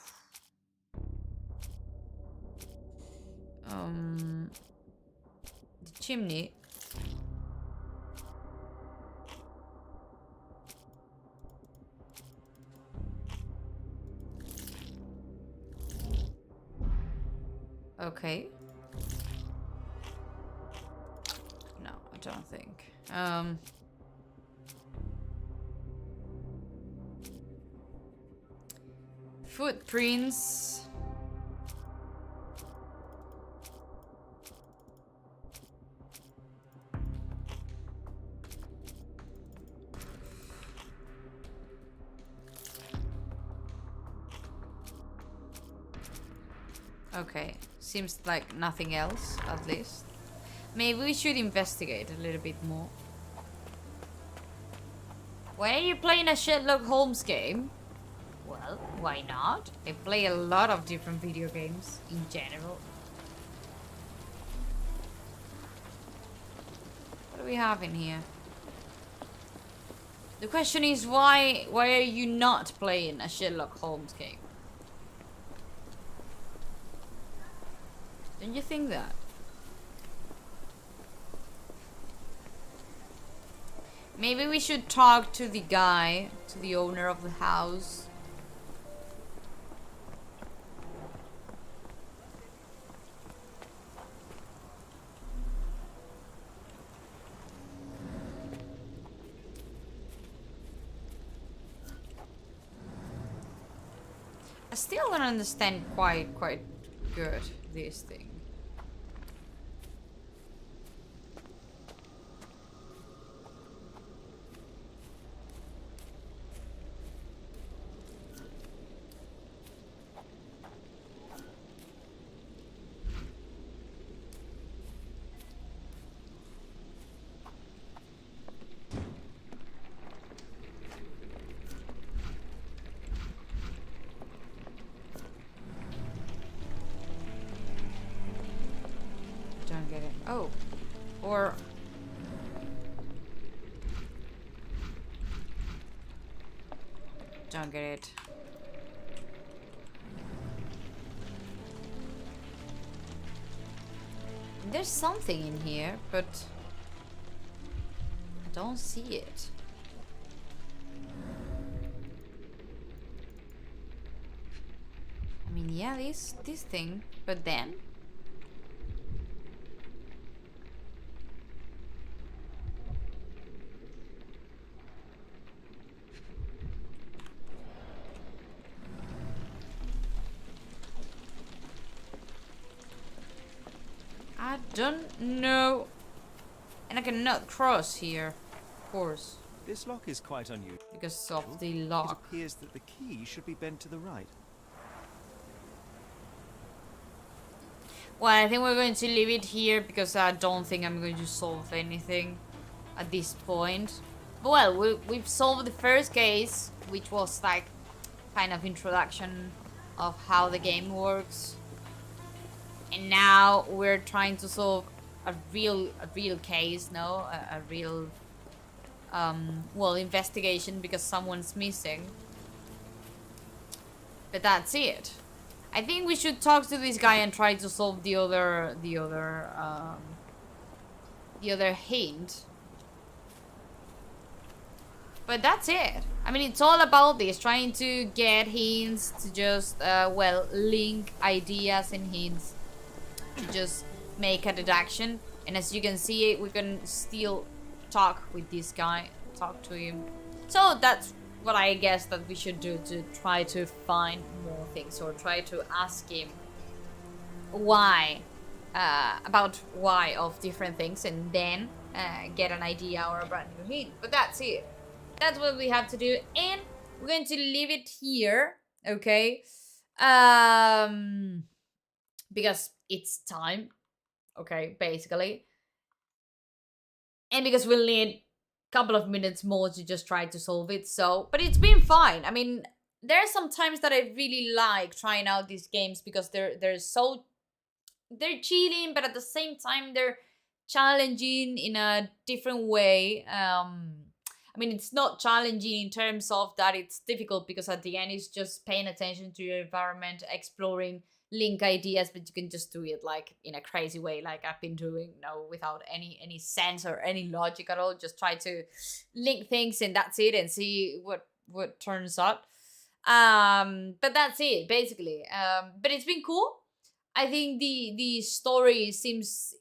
The chimney. Okay. No, I don't think. Footprints. Okay, seems like nothing else, at least. Maybe we should investigate a little bit more. Why are you playing a Sherlock Holmes game? Well, why not? I play a lot of different video games in general. What do we have in here? The question is why are you not playing a Sherlock Holmes game? Don't you think that? Maybe we should talk to the guy, to the owner of the house. I still don't understand quite good this thing. Don't get it. Oh. Or... Don't get it. There's something in here, but... I don't see it. I mean, yeah, this thing, but then... I don't know. And I cannot cross here, of course. This lock is quite unusual. Because of the lock. It appears that the key should be bent to the right. Well, I think we're going to leave it here because I don't think I'm going to solve anything at this point. But well, we've solved the first case, which was like kind of introduction of how the game works. And now we're trying to solve a real case, no? A real, well, investigation because someone's missing. But that's it. I think we should talk to this guy and try to solve the other hint. But that's it. I mean, it's all about this, trying to get hints to just, well, link ideas and hints to just make a deduction. And as you can see, we can still talk with this guy, talk to him. So that's what I guess that we should do, to try to find more things or try to ask him why, about why of different things, and then get an idea or a brand new hint. But that's it. That's what we have to do, and we're going to leave it here, okay? Because it's time, okay, basically. And because we'll need a couple of minutes more to just try to solve it, so... But it's been fine. I mean, there are some times that I really like trying out these games because they're so... They're cheating, but at the same time, they're challenging in a different way. I mean, it's not challenging in terms of that it's difficult, because at the end it's just paying attention to your environment, exploring, link ideas, but you can just do it like in a crazy way, like I've been doing, without any sense or any logic at all. Just try to link things and that's it, and see what turns out. But that's it basically. But it's been cool. I think the story seems,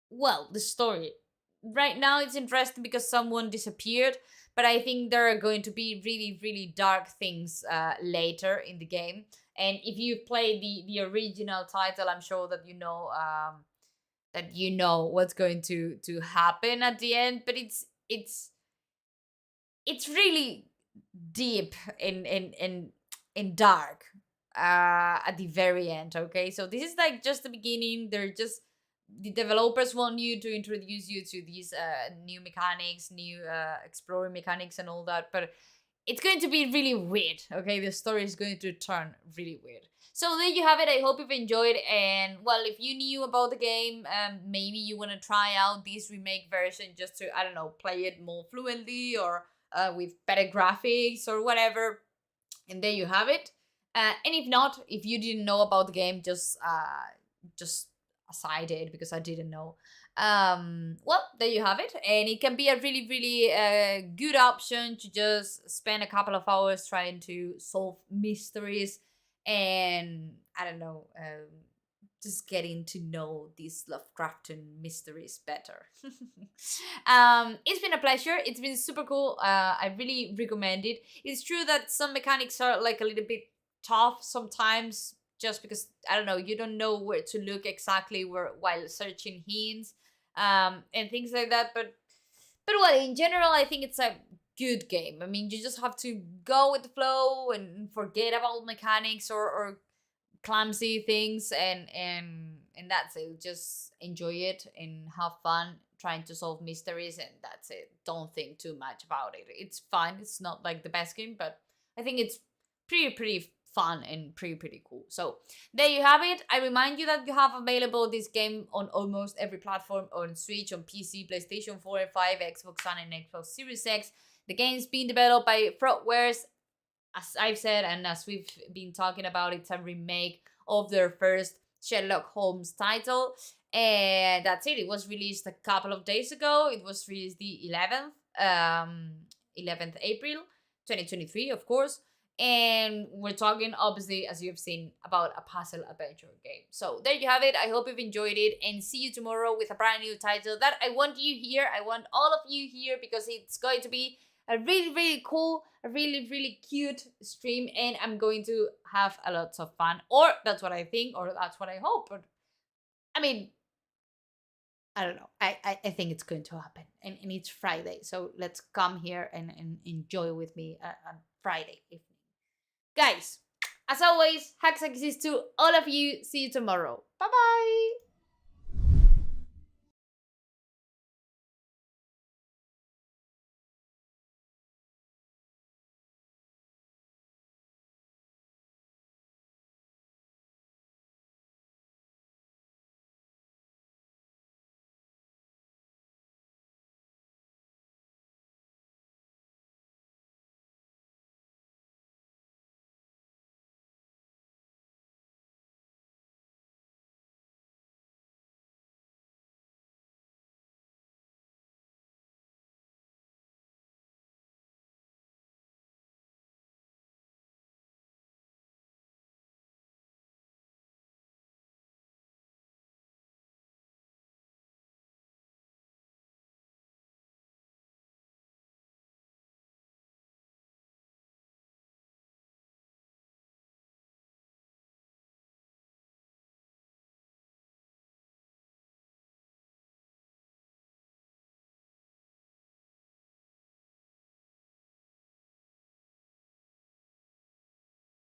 well, the story right now it's interesting because someone disappeared, but I think there are going to be really dark things later in the game. And if you've played the original title, I'm sure that you know what's going to happen at the end. But it's really deep and dark at the very end. Okay, so this is like just the beginning. They're just the developers want you to introduce you to these new mechanics, new exploring mechanics and all that, but it's going to be really weird, okay? The story is going to turn really weird. So there you have it. I hope you've enjoyed, and well, if you knew about the game, maybe you want to try out this remake version just to, I don't know, play it more fluently or with better graphics or whatever, and there you have it. And if not, if you didn't know about the game, just as I did, because I didn't know, well, there you have it. And it can be a really, really good option to just spend a couple of hours trying to solve mysteries and, I don't know, just getting to know these Lovecraftian mysteries better. It's been a pleasure. It's been super cool. I really recommend it. It's true that some mechanics are like a little bit tough sometimes, just because, I don't know, you don't know where to look exactly while searching hints, and things like that. But well, in general, I think it's a good game. I mean, you just have to go with the flow and forget about mechanics or clumsy things, and that's it. Just enjoy it and have fun trying to solve mysteries, and that's it. Don't think too much about it. It's fun. It's not like the best game, but I think it's pretty fun and pretty cool. So there you have it. I remind you that you have available this game on almost every platform: on Switch, on PC, PlayStation 4 and 5, Xbox One and Xbox Series X. The game's being developed by Frogwares. As I've said, and as we've been talking about, it's a remake of their first Sherlock Holmes title. And that's it. It was released a couple of days ago. It was released the 11th April 2023, of course. And we're talking, obviously, as you've seen, about a puzzle adventure game. So there you have it. I hope you've enjoyed it, and see you tomorrow with a brand new title that I want you here. I want all of you here, because it's going to be a really, really cool, a really, really cute stream, and I'm going to have a lot of fun. Or that's what I think, or that's what I hope. But I mean, I don't know. I think it's going to happen. And it's Friday, so let's come here and enjoy with me on Friday evening. Guys, as always, hugs and kisses to all of you. See you tomorrow. Bye-bye.